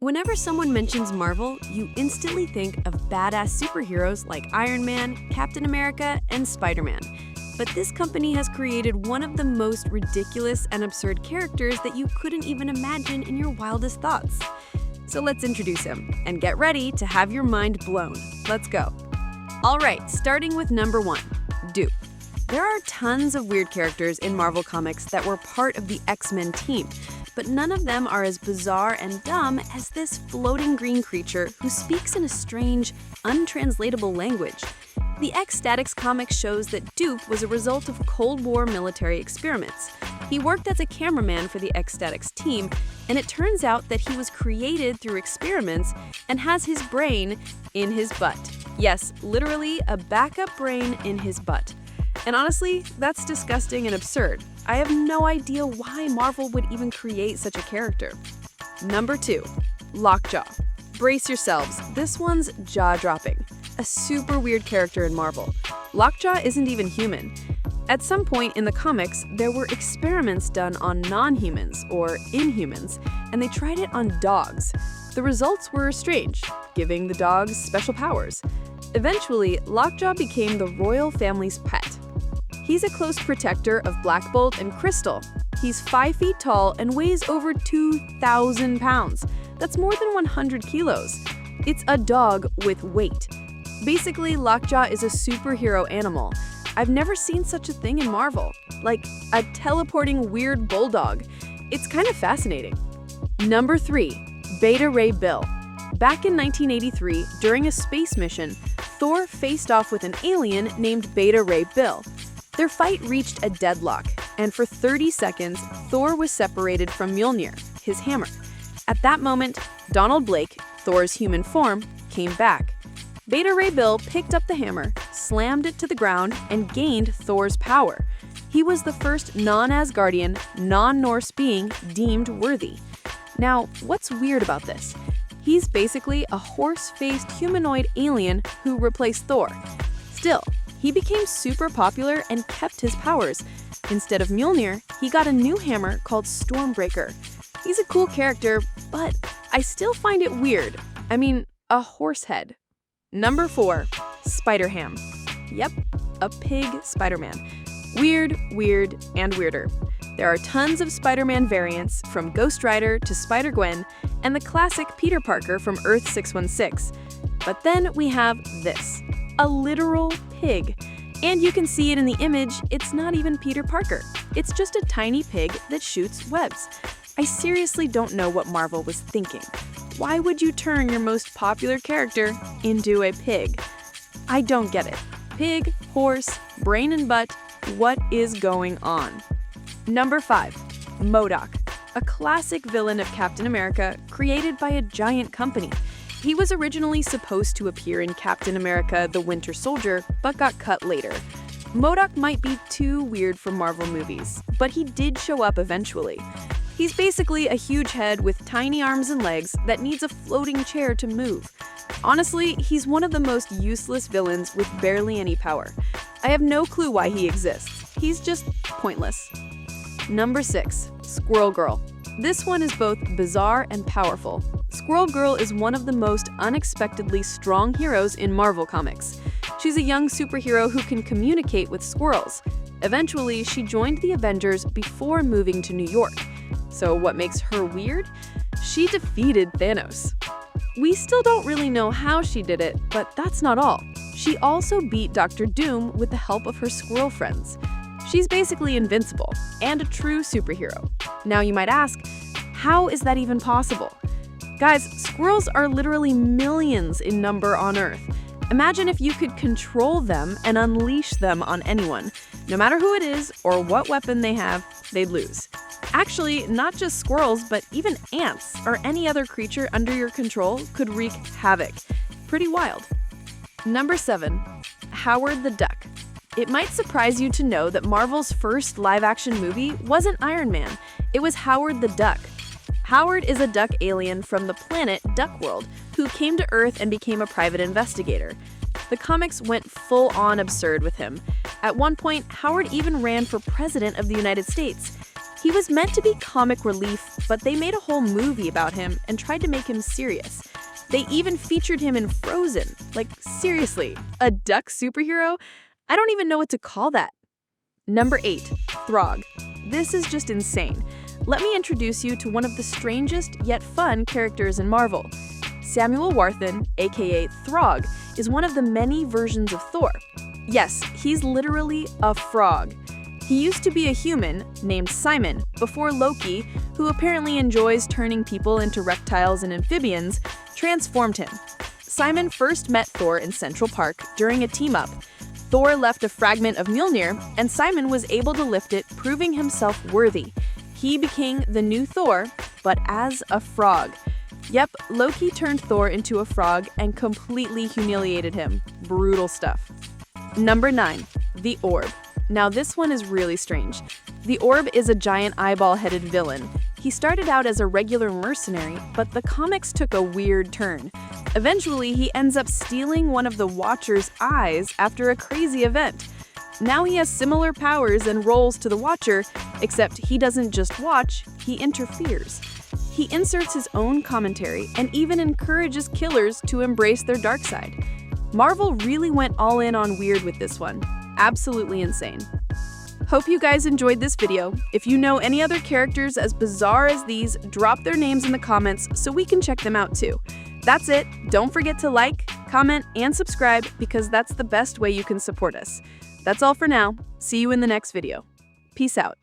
Whenever someone mentions Marvel, you instantly think of badass superheroes like Iron Man, Captain America, and Spider-Man. But this company has created one of the most ridiculous and absurd characters that you couldn't even imagine in your wildest thoughts. So let's introduce him, and get ready to have your mind blown. Let's go. Alright, starting with number 1, Dupe. There are tons of weird characters in Marvel Comics that were part of the X-Men team, but none of them are as bizarre and dumb as this floating green creature who speaks in a strange, untranslatable language. The X-Statix comic shows that Dupe was a result of Cold War military experiments. He worked as a cameraman for the X-Statix team, and it turns out that he was created through experiments and has his brain in his butt. Yes, literally a backup brain in his butt. And honestly, that's disgusting and absurd. I have no idea why Marvel would even create such a character. Number 2, Lockjaw. Brace yourselves, this one's jaw-dropping. A super weird character in Marvel. Lockjaw isn't even human. At some point in the comics, there were experiments done on non-humans, or inhumans, and they tried it on dogs. The results were strange, giving the dogs special powers. Eventually, Lockjaw became the royal family's pet. He's a close protector of Black Bolt and Crystal. He's 5 feet tall and weighs over 2,000 pounds. That's more than 100 kilos. It's a dog with weight. Basically, Lockjaw is a superhero animal. I've never seen such a thing in Marvel. Like a teleporting weird bulldog. It's kind of fascinating. Number 3, Beta Ray Bill. Back in 1983, during a space mission, Thor faced off with an alien named Beta Ray Bill. Their fight reached a deadlock, and for 30 seconds, Thor was separated from Mjolnir, his hammer. At that moment, Donald Blake, Thor's human form, came back. Beta Ray Bill picked up the hammer, slammed it to the ground, and gained Thor's power. He was the first non-Asgardian, non-Norse being deemed worthy. Now, what's weird about this? He's basically a horse-faced humanoid alien who replaced Thor. Still, he became super popular and kept his powers. Instead of Mjolnir, he got a new hammer called Stormbreaker. He's a cool character, but I still find it weird. I mean, a horse head. Number 4, Spider-Ham. Yep, a pig Spider-Man. Weird, weird, and weirder. There are tons of Spider-Man variants, from Ghost Rider to Spider-Gwen, and the classic Peter Parker from Earth 616. But then we have this, a literal pig. And you can see it in the image, it's not even Peter Parker. It's just a tiny pig that shoots webs. I seriously don't know what Marvel was thinking. Why would you turn your most popular character into a pig? I don't get it. Pig, horse, brain and butt, what is going on? Number 5, MODOK, a classic villain of Captain America created by a giant company. He was originally supposed to appear in Captain America: The Winter Soldier, but got cut later. MODOK might be too weird for Marvel movies, but he did show up eventually. He's basically a huge head with tiny arms and legs that needs a floating chair to move. Honestly, he's one of the most useless villains with barely any power. I have no clue why he exists. He's just pointless. Number 6, Squirrel Girl. This one is both bizarre and powerful. Squirrel Girl is one of the most unexpectedly strong heroes in Marvel Comics. She's a young superhero who can communicate with squirrels. Eventually, she joined the Avengers before moving to New York. So what makes her weird? She defeated Thanos. We still don't really know how she did it, but that's not all. She also beat Dr. Doom with the help of her squirrel friends. She's basically invincible, and a true superhero. Now you might ask, how is that even possible? Guys, squirrels are literally millions in number on Earth. Imagine if you could control them and unleash them on anyone. No matter who it is or what weapon they have, they'd lose. Actually, not just squirrels, but even ants or any other creature under your control could wreak havoc. Pretty wild. Number 7, Howard the Duck. It might surprise you to know that Marvel's first live-action movie wasn't Iron Man. It was Howard the Duck. Howard is a duck alien from the planet Duckworld who came to Earth and became a private investigator. The comics went full-on absurd with him. At one point, Howard even ran for president of the United States. He was meant to be comic relief, but they made a whole movie about him and tried to make him serious. They even featured him in Frozen. Like, seriously, a duck superhero? I don't even know what to call that. Number 8, Throg. This is just insane. Let me introduce you to one of the strangest yet fun characters in Marvel. Samuel Warthin, aka Throg, is one of the many versions of Thor. Yes, he's literally a frog. He used to be a human named Simon before Loki, who apparently enjoys turning people into reptiles and amphibians, transformed him. Simon first met Thor in Central Park during a team-up. Thor left a fragment of Mjolnir, and Simon was able to lift it, proving himself worthy. He became the new Thor, but as a frog. Yep, Loki turned Thor into a frog and completely humiliated him. Brutal stuff. Number 9, the Orb. Now this one is really strange. The Orb is a giant eyeball-headed villain. He started out as a regular mercenary, but the comics took a weird turn. Eventually, he ends up stealing one of the Watcher's eyes after a crazy event. Now he has similar powers and roles to the Watcher, except he doesn't just watch, he interferes. He inserts his own commentary and even encourages killers to embrace their dark side. Marvel really went all in on weird with this one. Absolutely insane. Hope you guys enjoyed this video. If you know any other characters as bizarre as these, drop their names in the comments so we can check them out too. That's it. Don't forget to like, comment, and subscribe because that's the best way you can support us. That's all for now. See you in the next video. Peace out.